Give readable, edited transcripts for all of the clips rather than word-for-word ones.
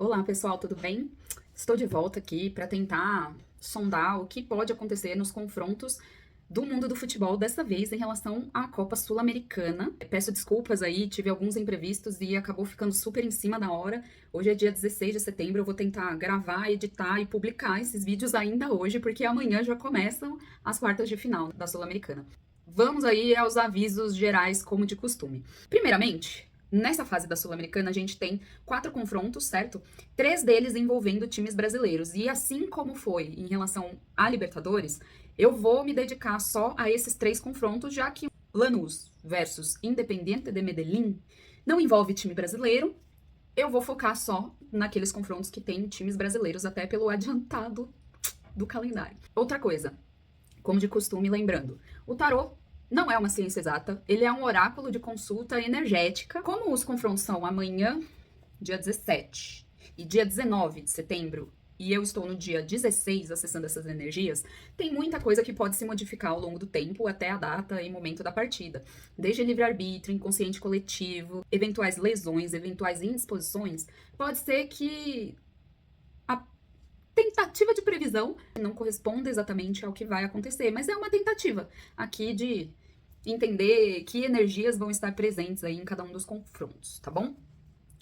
Olá, pessoal, tudo bem? Estou de volta aqui para tentar sondar o que pode acontecer nos confrontos do mundo do futebol, dessa vez em relação à Copa Sul-Americana. Peço desculpas aí, tive alguns imprevistos e acabou ficando super em cima da hora. Hoje é dia 16 de setembro, eu vou tentar gravar, editar e publicar esses vídeos ainda hoje, porque amanhã já começam as quartas de final da Sul-Americana. Vamos aí aos avisos gerais, como de costume. Primeiramente, nessa fase da Sul-Americana, a gente tem 4 confrontos, certo? 3 deles envolvendo times brasileiros. E assim como foi em relação à Libertadores, eu vou me dedicar só a esses 3 confrontos, já que Lanús versus Independiente de Medellín não envolve time brasileiro. Eu vou focar só naqueles confrontos que tem times brasileiros, até pelo adiantado do calendário. Outra coisa, como de costume, lembrando, o tarô não é uma ciência exata, ele é um oráculo de consulta energética. Como os confrontos são amanhã, dia 17, e dia 19 de setembro, e eu estou no dia 16 acessando essas energias, tem muita coisa que pode se modificar ao longo do tempo, até a data e momento da partida. Desde livre-arbítrio, inconsciente coletivo, eventuais lesões, eventuais indisposições, pode ser que a tentativa de previsão não corresponda exatamente ao que vai acontecer, mas é uma tentativa aqui de entender que energias vão estar presentes aí em cada um dos confrontos, tá bom?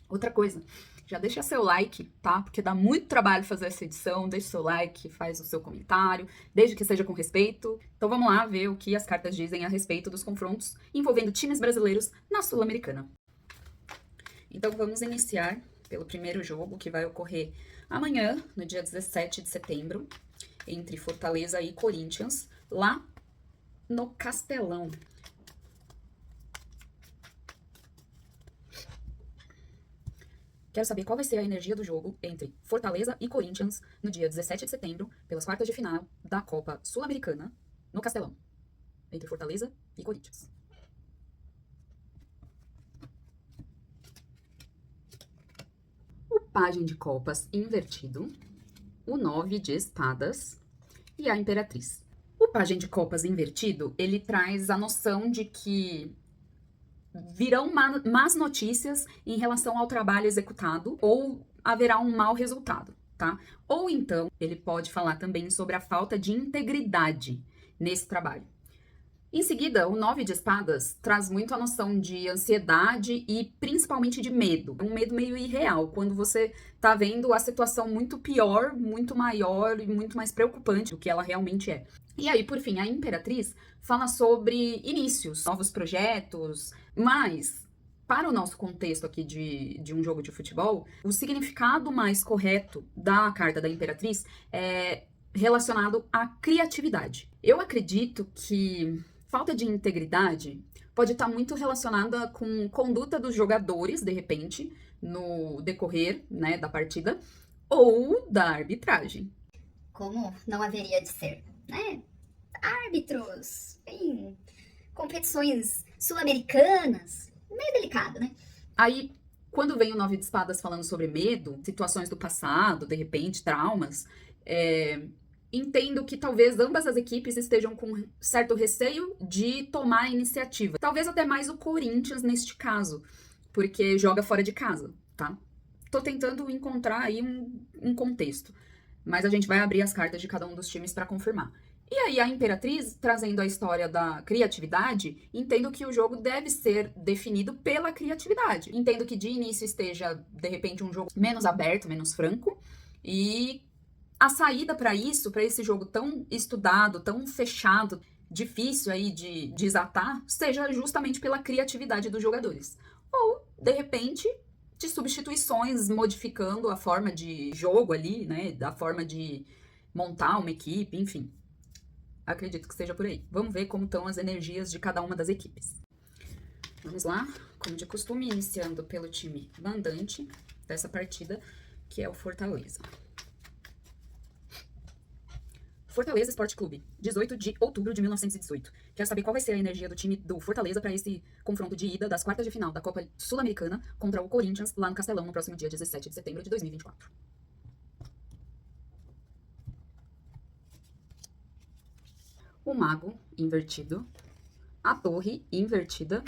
Outra coisa, já deixa seu like, tá? Porque dá muito trabalho fazer essa edição. Deixa seu like, faz o seu comentário, desde que seja com respeito. Então vamos lá ver o que as cartas dizem a respeito dos confrontos envolvendo times brasileiros na Sul-Americana. Então vamos iniciar pelo primeiro jogo, que vai ocorrer amanhã, no dia 17 de setembro, entre Fortaleza e Corinthians, lá no Castelão. Quero saber qual vai ser a energia do jogo entre Fortaleza e Corinthians no dia 17 de setembro, pelas quartas de final da Copa Sul-Americana, no Castelão. Entre Fortaleza e Corinthians. O pajem de copas invertido, o 9 de espadas e a imperatriz. O pajem de copas invertido, ele traz a noção de que virão más notícias em relação ao trabalho executado ou haverá um mau resultado, tá? Ou então, ele pode falar também sobre a falta de integridade nesse trabalho. Em seguida, o 9 de espadas traz muito a noção de ansiedade e principalmente de medo. Um medo meio irreal, quando você tá vendo a situação muito pior, muito maior e muito mais preocupante do que ela realmente é. E aí, por fim, a Imperatriz fala sobre inícios, novos projetos, mas para o nosso contexto aqui de um jogo de futebol, o significado mais correto da carta da Imperatriz é relacionado à criatividade. Eu acredito que falta de integridade pode estar muito relacionada com conduta dos jogadores, de repente, no decorrer, né, da partida, ou da arbitragem. Como não haveria de ser, né? Árbitros em competições sul-americanas, meio delicado, né? Aí, quando vem o 9 de espadas falando sobre medo, situações do passado, de repente, traumas, entendo que talvez ambas as equipes estejam com certo receio de tomar a iniciativa. Talvez até mais o Corinthians neste caso, porque joga fora de casa, tá? Tô tentando encontrar aí um contexto, mas a gente vai abrir as cartas de cada um dos times para confirmar. E aí, a Imperatriz, trazendo a história da criatividade, entendo que o jogo deve ser definido pela criatividade. Entendo que de início esteja, de repente, um jogo menos aberto, menos franco, e a saída para isso, para esse jogo tão estudado, tão fechado, difícil aí de desatar, seja justamente pela criatividade dos jogadores. Ou, de repente, de substituições, modificando a forma de jogo ali, né, da forma de montar uma equipe, enfim. Acredito que seja por aí. Vamos ver como estão as energias de cada uma das equipes. Vamos lá, como de costume, iniciando pelo time mandante dessa partida, que é o Fortaleza. Fortaleza Esporte Clube, 18 de outubro de 1918. Quero saber qual vai ser a energia do time do Fortaleza para esse confronto de ida das quartas de final da Copa Sul-Americana contra o Corinthians, lá no Castelão, no próximo dia 17 de setembro de 2024. O mago invertido, a torre invertida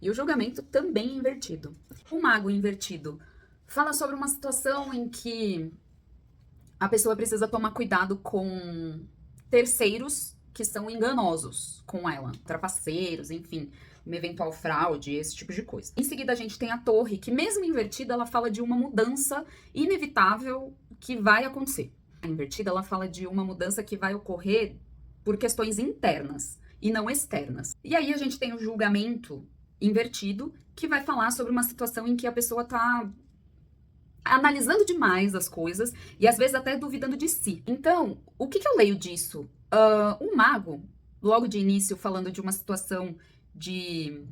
e o julgamento também invertido. O mago invertido Fala sobre uma situação em que a pessoa precisa tomar cuidado com terceiros que são enganosos com ela, trapaceiros, enfim, uma eventual fraude, esse tipo de coisa. Em seguida, a gente tem a torre, que mesmo invertida, ela fala de uma mudança inevitável que vai acontecer. A invertida, ela fala de uma mudança que vai ocorrer por questões internas e não externas. E aí a gente tem o julgamento invertido, que vai falar sobre uma situação em que a pessoa tá analisando demais as coisas e às vezes até duvidando de si. Então, o que eu leio disso? Um mago, logo de início, falando de uma situação de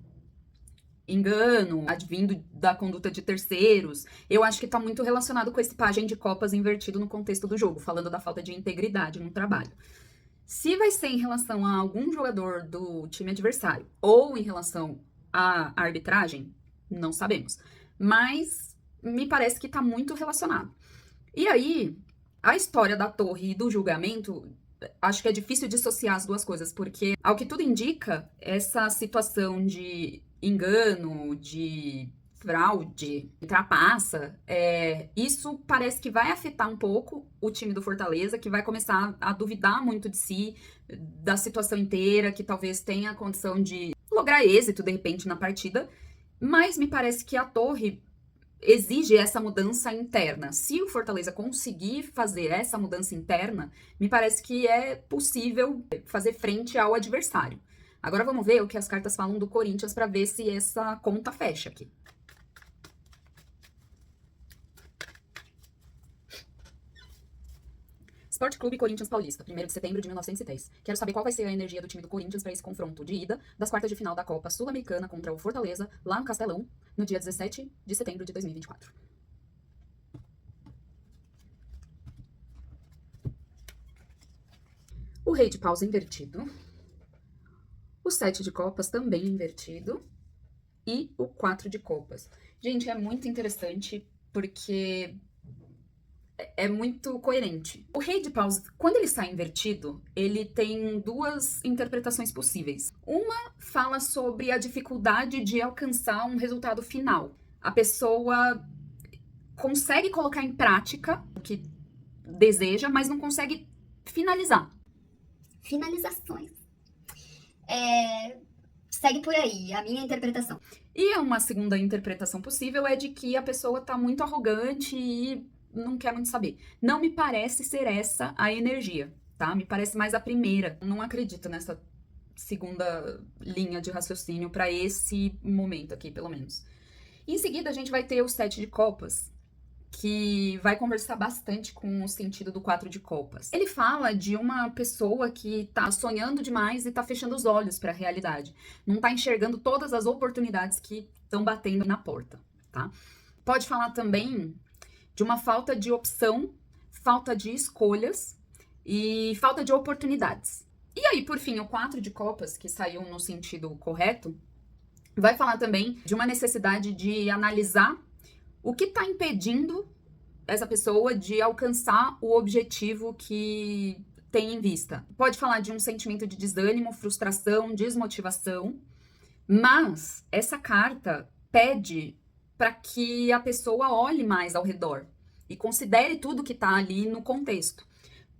engano, advindo da conduta de terceiros, eu acho que tá muito relacionado com esse pajem de copas invertido no contexto do jogo, falando da falta de integridade no trabalho. Se vai ser em relação a algum jogador do time adversário ou em relação à arbitragem, não sabemos. Mas me parece que tá muito relacionado. E aí, a história da torre e do julgamento, acho que é difícil dissociar as duas coisas, porque, ao que tudo indica, essa situação de engano, de fraude, trapaça, isso parece que vai afetar um pouco o time do Fortaleza, que vai começar a duvidar muito de si, da situação inteira, que talvez tenha a condição de lograr êxito, de repente, na partida, mas me parece que a torre exige essa mudança interna. Se o Fortaleza conseguir fazer essa mudança interna, me parece que é possível fazer frente ao adversário. Agora vamos ver o que as cartas falam do Corinthians para ver se essa conta fecha aqui. Sport Clube Corinthians Paulista, 1º de setembro de 1910. Quero saber qual vai ser a energia do time do Corinthians para esse confronto de ida das quartas de final da Copa Sul-Americana contra o Fortaleza, lá no Castelão, no dia 17 de setembro de 2024. O rei de paus invertido, o 7 de copas também invertido e o 4 de copas. Gente, é muito interessante porque é muito coerente. O rei de paus, quando ele está invertido, ele tem duas interpretações possíveis. Uma fala sobre a dificuldade de alcançar um resultado final. A pessoa consegue colocar em prática o que deseja, mas não consegue finalizar. Finalizações. Segue por aí, a minha interpretação. E uma segunda interpretação possível é de que a pessoa tá muito arrogante e não quer muito saber. Não me parece ser essa a energia, tá? Me parece mais a primeira. Não acredito nessa segunda linha de raciocínio para esse momento aqui, pelo menos. Em seguida, a gente vai ter o 7 de copas, que vai conversar bastante com o sentido do 4 de copas. Ele fala de uma pessoa que tá sonhando demais e tá fechando os olhos para a realidade. Não tá enxergando todas as oportunidades que estão batendo na porta, tá? Pode falar também de uma falta de opção, falta de escolhas e falta de oportunidades. E aí, por fim, o 4 de copas, que saiu no sentido correto, vai falar também de uma necessidade de analisar o que está impedindo essa pessoa de alcançar o objetivo que tem em vista. Pode falar de um sentimento de desânimo, frustração, desmotivação, mas essa carta pede para que a pessoa olhe mais ao redor e considere tudo que está ali no contexto.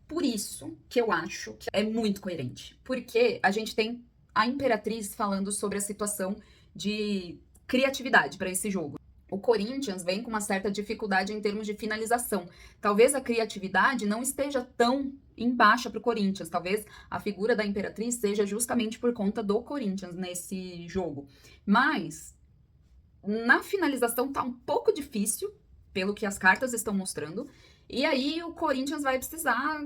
Por isso que eu acho que é muito coerente, porque a gente tem a Imperatriz falando sobre a situação de criatividade para esse jogo. O Corinthians vem com uma certa dificuldade em termos de finalização. Talvez a criatividade não esteja tão em baixa para o Corinthians. Talvez a figura da Imperatriz seja justamente por conta do Corinthians nesse jogo. Mas na finalização tá um pouco difícil, pelo que as cartas estão mostrando. E aí o Corinthians vai precisar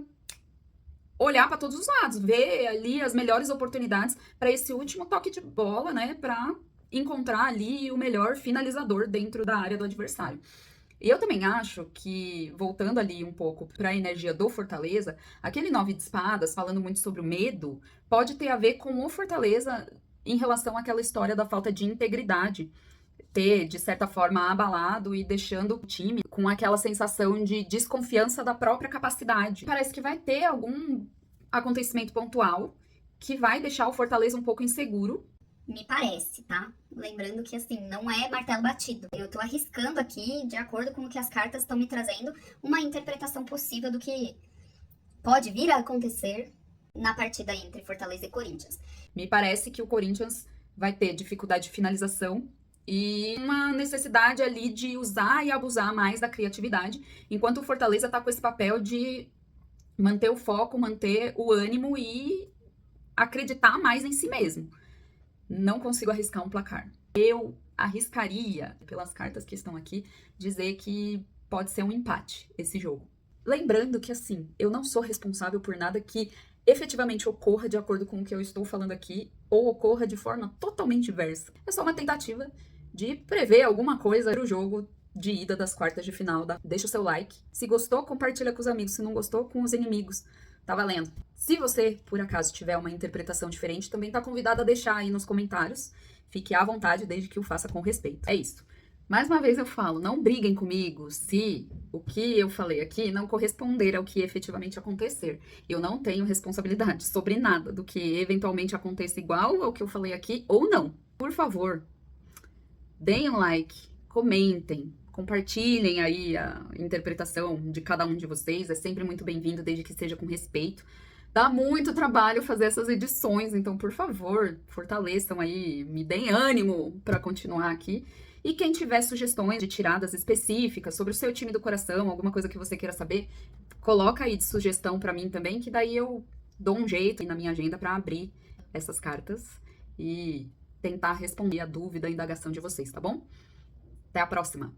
olhar para todos os lados, ver ali as melhores oportunidades para esse último toque de bola, né, para encontrar ali o melhor finalizador dentro da área do adversário. E eu também acho que, voltando ali um pouco para a energia do Fortaleza, aquele 9 de espadas, falando muito sobre o medo, pode ter a ver com o Fortaleza em relação àquela história da falta de integridade, ter, de certa forma, abalado e deixando o time com aquela sensação de desconfiança da própria capacidade. Parece que vai ter algum acontecimento pontual que vai deixar o Fortaleza um pouco inseguro. Me parece, tá? Lembrando que, assim, não é martelo batido. Eu tô arriscando aqui, de acordo com o que as cartas estão me trazendo, uma interpretação possível do que pode vir a acontecer na partida entre Fortaleza e Corinthians. Me parece que o Corinthians vai ter dificuldade de finalização e uma necessidade ali de usar e abusar mais da criatividade, enquanto o Fortaleza tá com esse papel de manter o foco, manter o ânimo e acreditar mais em si mesmo. Não consigo arriscar um placar. Eu arriscaria, pelas cartas que estão aqui, dizer que pode ser um empate esse jogo. Lembrando que, assim, eu não sou responsável por nada que efetivamente ocorra de acordo com o que eu estou falando aqui ou ocorra de forma totalmente diversa. É só uma tentativa de prever alguma coisa para o jogo de ida das quartas de final. Deixa o seu like. Se gostou, compartilha com os amigos. Se não gostou, com os inimigos. Tá valendo. Se você, por acaso, tiver uma interpretação diferente, também tá convidado a deixar aí nos comentários. Fique à vontade, desde que o faça com respeito. É isso. Mais uma vez eu falo, não briguem comigo se o que eu falei aqui não corresponder ao que efetivamente acontecer. Eu não tenho responsabilidade sobre nada do que eventualmente aconteça igual ao que eu falei aqui ou não. Por favor, deem um like, comentem, compartilhem aí a interpretação de cada um de vocês. É sempre muito bem-vindo, desde que seja com respeito. Dá muito trabalho fazer essas edições, então, por favor, fortaleçam aí, me deem ânimo para continuar aqui. E quem tiver sugestões de tiradas específicas sobre o seu time do coração, alguma coisa que você queira saber, coloca aí de sugestão para mim também, que daí eu dou um jeito na minha agenda para abrir essas cartas e tentar responder a dúvida, a indagação de vocês, tá bom? Até a próxima!